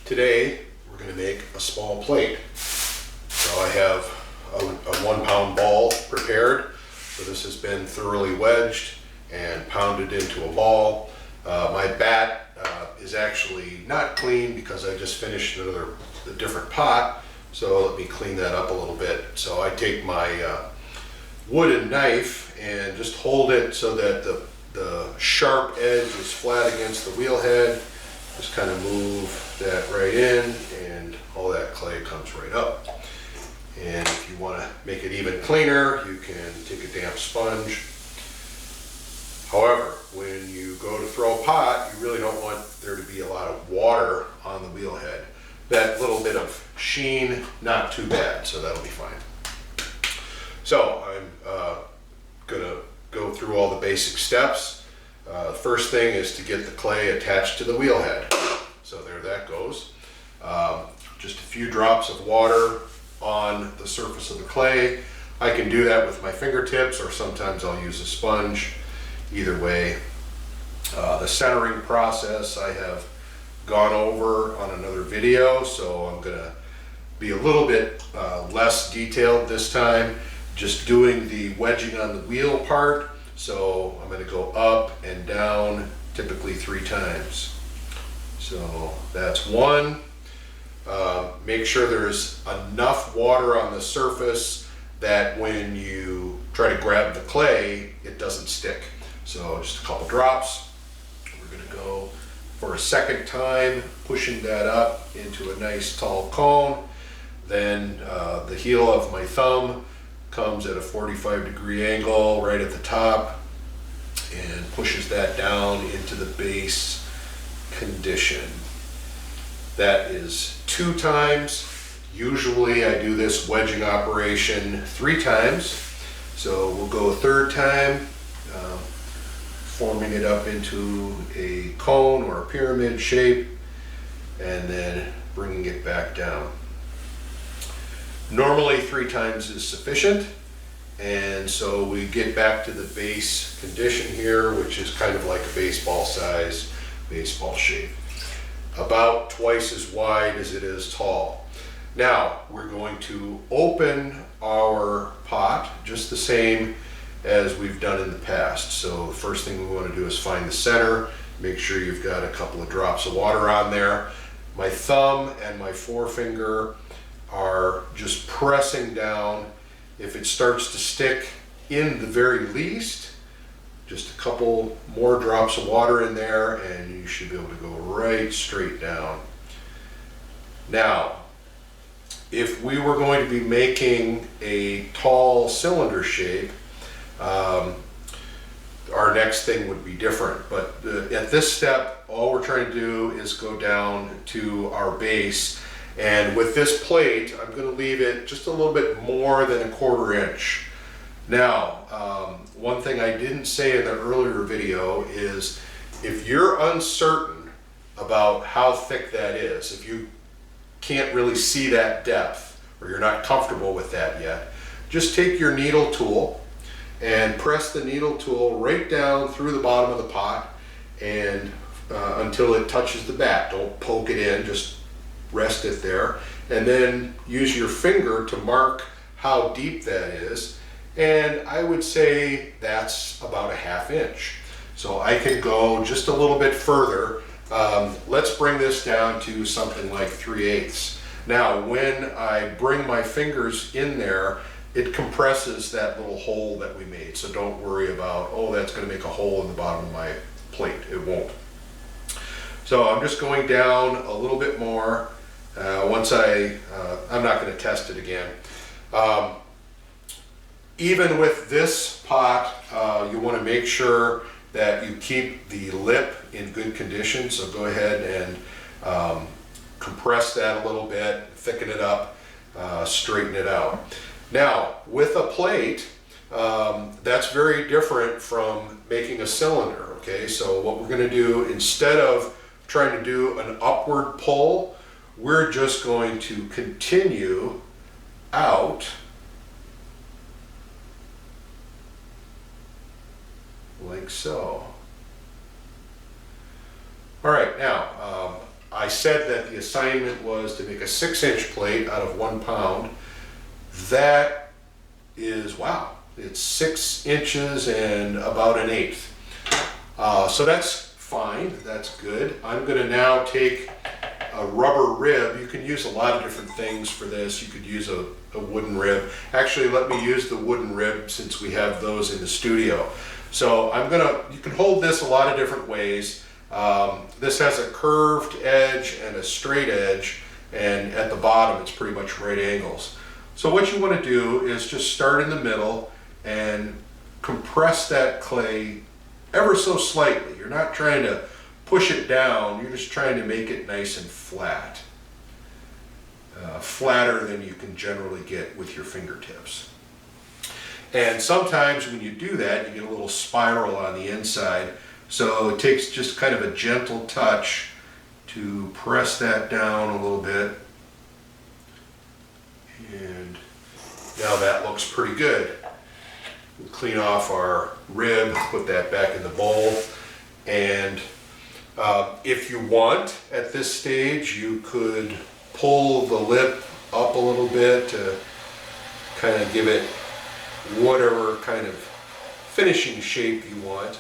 Today we're going to make a small plate. So I have a 1 pound ball prepared. So this has been thoroughly wedged and pounded into a ball. My bat is actually not clean because I just finished a different pot. So let me clean that up a little bit. So I take my wooden knife and just hold it so that the sharp edge is flat against the wheel head. Just kind of move that right in and all that clay comes right up. And if you want to make it even cleaner, you can take a damp sponge. However, when you go to throw a pot, you really don't want there to be a lot of water on the wheel head. That little bit of sheen, not too bad, so that'll be fine. So I'm gonna go through all the basic steps. First thing is to get the clay attached to the wheel head. So there that goes. Just a few drops of water on the surface of the clay. I can do that with my fingertips or sometimes I'll use a sponge. Either way. The centering process I have gone over on another video, so I'm gonna be a little bit less detailed this time, just doing the wedging on the wheel part. So I'm going to go up and down typically 3 times. So that's 1. Make sure there's enough water on the surface that when you try to grab the clay, it doesn't stick. So just a couple drops. We're going to go for a second time, pushing that up into a nice tall cone. Then the heel of my thumb comes at a 45-degree angle right at the top and pushes that down into the base condition. That is 2 times. Usually I do this wedging operation 3 times. So we'll go a 3rd time, forming it up into a cone or a pyramid shape and then bringing it back down. Normally 3 times is sufficient, and so we get back to the base condition here, which is kind of like a baseball size, baseball shape. About twice as wide as it is tall. Now we're going to open our pot just the same as we've done in the past. So the first thing we want to do is find the center, make sure you've got a couple of drops of water on there. My thumb and my forefinger are just pressing down. If it starts to stick in the very least, just a couple more drops of water in there and you should be able to go right straight down. Now, if we were going to be making a tall cylinder shape, our next thing would be different. But at this step, all we're trying to do is go down to our base. And with this plate, I'm going to leave it just a little bit more than a 1/4 inch. Now, one thing I didn't say in the earlier video is if you're uncertain about how thick that is, if you can't really see that depth or you're not comfortable with that yet, just take your needle tool and press the needle tool right down through the bottom of the pot and until it touches the bat. Don't poke it in, just rest it there, and then use your finger to mark how deep that is. And I would say that's about a 1/2 inch. So I can go just a little bit further. Let's bring this down to something like 3/8. Now, when I bring my fingers in there, it compresses that little hole that we made. So don't worry about, oh, that's going to make a hole in the bottom of my plate. It won't. So I'm just going down a little bit more. I'm not going to test it again. Even with this pot, you want to make sure that you keep the lip in good condition. So go ahead and compress that a little bit, thicken it up, straighten it out. Now, with a plate, that's very different from making a cylinder, okay? So what we're going to do, instead of trying to do an upward pull, we're just going to continue out like so. All right, now I said that the assignment was to make a 6-inch plate out of 1 pound. That is, wow, it's 6 inches and about 1/8. So that's fine, that's good. I'm gonna now take a rubber rib. You can use a lot of different things for this. You could use a wooden rib. Actually, let me use the wooden rib since we have those in the studio. So you can hold this a lot of different ways. This has a curved edge and a straight edge, and at the bottom it's pretty much right angles. So what you want to do is just start in the middle and compress that clay ever so slightly. You're not trying to push it down, you're just trying to make it nice and flat. Flatter than you can generally get with your fingertips. And sometimes when you do that, you get a little spiral on the inside. So it takes just kind of a gentle touch to press that down a little bit. And now that looks pretty good. We'll clean off our rib, put that back in the bowl. And if you want, at this stage, you could pull the lip up a little bit to kind of give it whatever kind of finishing shape you want.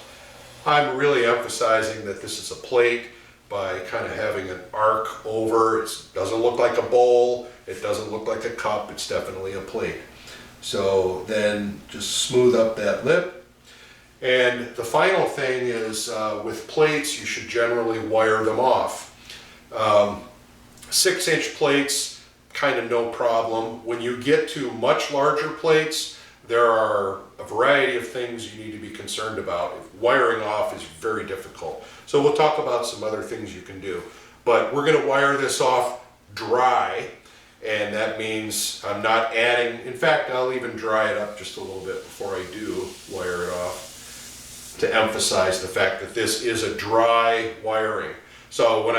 I'm really emphasizing that this is a plate by kind of having an arc over. It doesn't look like a bowl, it doesn't look like a cup, it's definitely a plate. So then just smooth up that lip. And the final thing is with plates, you should generally wire them off. 6-inch plates, kind of no problem. When you get to much larger plates, there are a variety of things you need to be concerned about. Wiring off is very difficult. So we'll talk about some other things you can do. But we're going to wire this off dry, and that means I'm not adding, in fact, I'll even dry it up just a little bit before I do wire it off, to emphasize the fact that this is a dry wiring. So when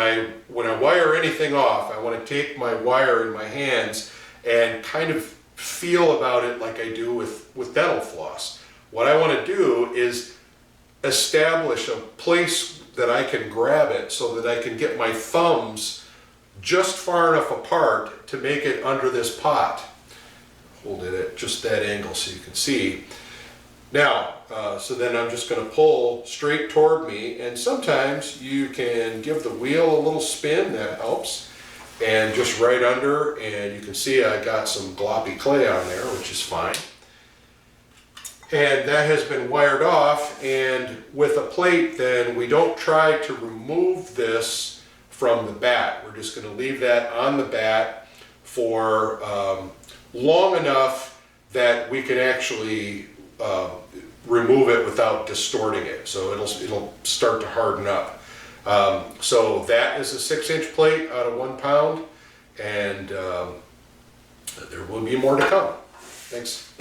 I wire anything off, I want to take my wire in my hands and kind of feel about it like I do with dental floss. What I want to do is establish a place that I can grab it so that I can get my thumbs just far enough apart to make it under this pot. Hold it at just that angle so you can see. Now, so then I'm just going to pull straight toward me, and sometimes you can give the wheel a little spin, that helps, and just right under, and you can see I got some gloppy clay on there, which is fine. And that has been wired off, and with a plate then we don't try to remove this from the bat. We're just going to leave that on the bat for long enough that we can actually remove it without distorting it, so it'll start to harden up. So that is a 6-inch plate out of 1 pound, and there will be more to come. Thanks.